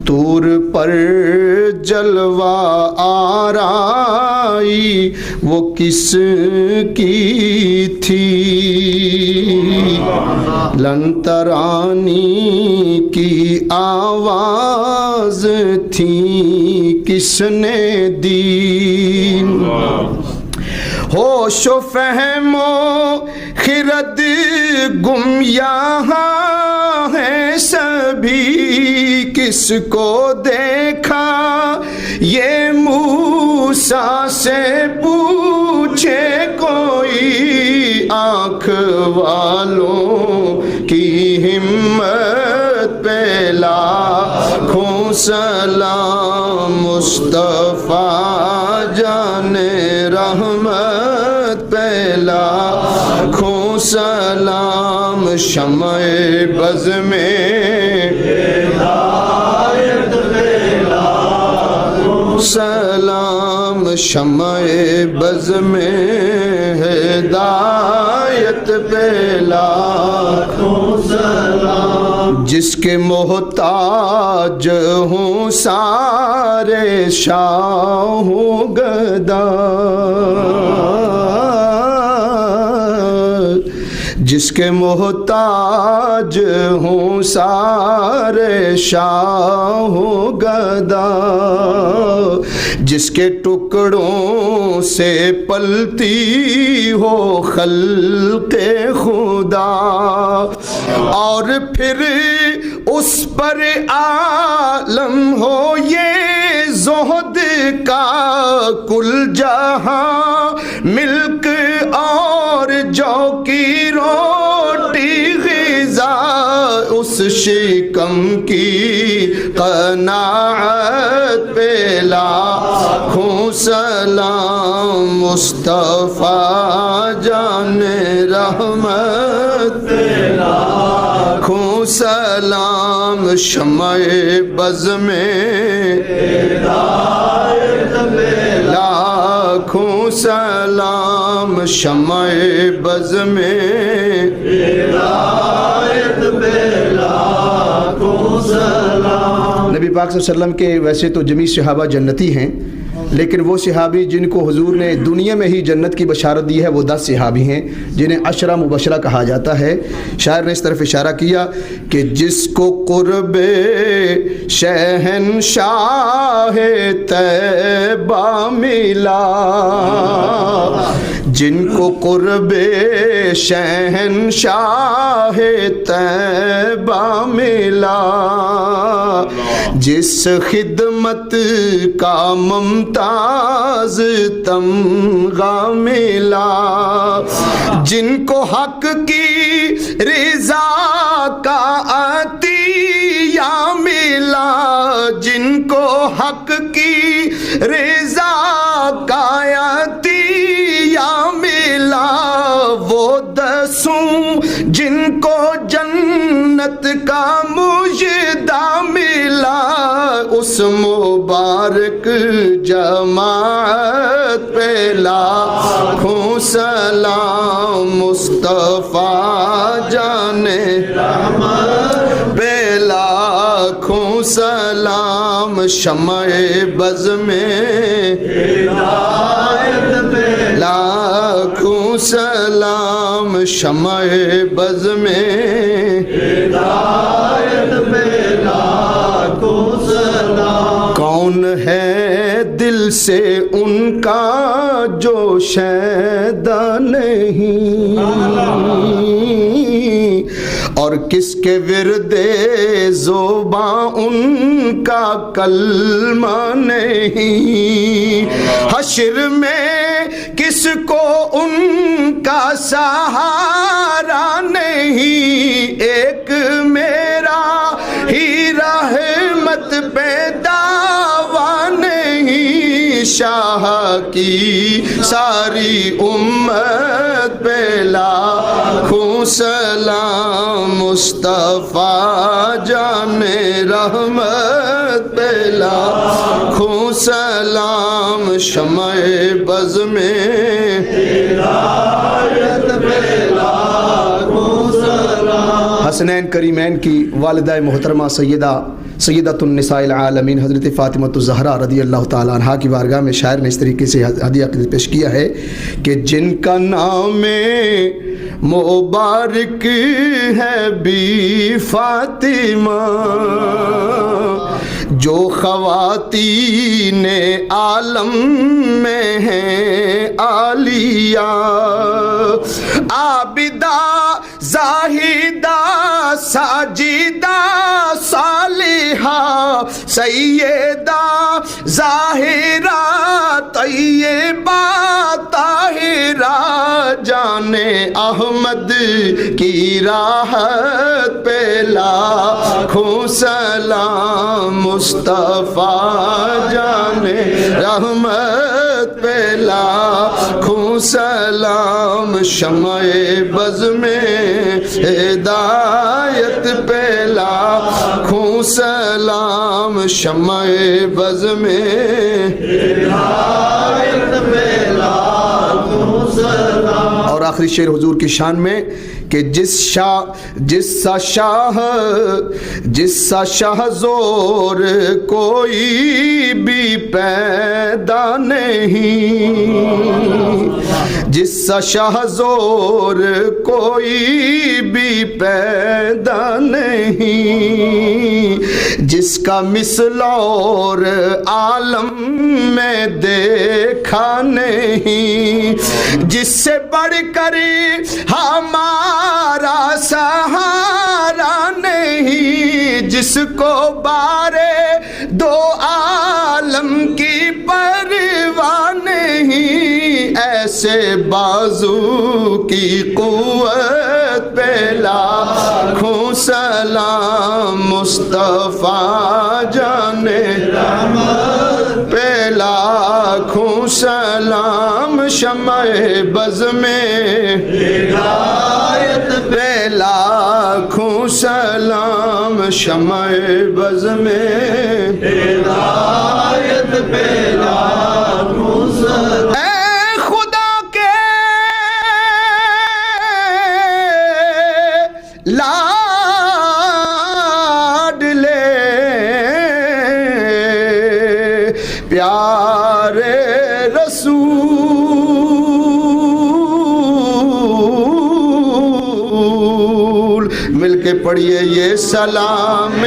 طور پر جلوہ آرائی وہ کس کی تھی؟ لن ترانی کی آواز تھی کس نے دی؟ ہوش و فہم و خرد گم یہاں ہے سبھی، کس کو دیکھا یہ موسیٰ سے پوچھے کوئی، آنکھ والوں کی ہمت پہ لاکھوں سلام، مصطفیٰ جان رحمت پہ لاکھوں سلام، شمع بز میں سلام، شمع بز میں ہدایت پہ لاکھوں سلام، جس کے محتاج ہوں سارے شاہ و گدا، جس کے محتاج ہوں سارے شاہ و گدا، جس کے ٹکڑوں سے پلتی ہو خلق خدا، اور پھر اس پر عالم ہو یہ زہد کا کل جہاں، ملک اور جو کی روٹی غذا، اس شکم کی قناعت پہ لاکھوں سلام، مصطفیٰ جان رحمت پہ لاکھوں سلام، شمع بز میں لاکھوں سلام، شمع بز میں نبی پاک صلی اللہ علیہ وسلم کے ویسے تو جمیع صحابہ جنتی ہیں، لیکن وہ صحابی جن کو حضور نے دنیا میں ہی جنت کی بشارت دی ہے وہ 10 صحابی ہیں جنہیں عشرہ مبشرہ کہا جاتا ہے۔ شاعر نے اس طرف اشارہ کیا کہ جس کو قرب شہنشاہ طیبہ ملا، جن کو قرب شہنشاہ طیبہ ملا، جس خدمت کا ممتاز تمغہ ملا، جن کو حق کی رضا کا عطیہ ملا، جن کو حق کی رضا کا عطیہ ملا، وہ 10 جن کو جنت کا مجدہ ملا، اس مبارک جماعت پہ لاکھوں سلام، مصطفیٰ جان رحمت پہ لاکھوں سلام، شمع بز میں لاکھوں سلام، شمع بز میں کون ہے دل سے ان کا جو شیدا نہیں، اور کس کے ورد زباں ان کا کلمہ نہیں، حشر میں کس کو ان کا سہارا نہیں، ایک میرا ہی رحمت پہ دعویٰ نہیں، شاہ کی ساری امت پہ لاکھوں سلام، مصطفیٰ جان رحمت پہ لاکھوں سلام، شمع بز میں حسنین کریمین کی والدہ محترمہ سیدۃ النساء العالمین حضرت فاطمہ الزہرا رضی اللہ تعالیٰ عنہا کی بارگاہ میں شاعر نے اس طریقے سے ہدیہ پیش کیا ہے کہ جن کا نام مبارک ہے بی فاطمہ، جو خواتین عالم میں ہیں عالیہ، عابدہ زاہدہ ساجدہ صالحہ سیدہ ظاہرہ طیبہ طاہرہ، جانے احمد کی راحت پہ لاکھوں سلام، مصطفیٰ جانے رحمت پہ لاکھوں سلام، شمع بز میں ہدایت پہ لاکھوں سلام، شمع بز میں ہدایت پہ لاکھوں سلام۔ اور آخری شعر حضور کی شان میں کہ جس سا شاہ زور کوئی بھی پیدا نہیں، جس سا شاہ زور کوئی بھی پیدا نہیں، جس کا مثل اور عالم میں دیکھا نہیں، جس سے بڑھ کر ہمارا سہارا نہیں، جس کو بارے دو عالم کی پرواہ نہیں، ایسے بازو کی قوت پہ لاکھوں سلام، مصطفیٰ جانے رحمت پہ لاکھوں سلام، شمع بز میں ہدایت پہ لاکھوں سلام، شمع بز میں ہدایت پہ لاکھوں سلام۔ اے خدا کے لاڈلے پیارے رسول، مل کے پڑھیے یہ سلام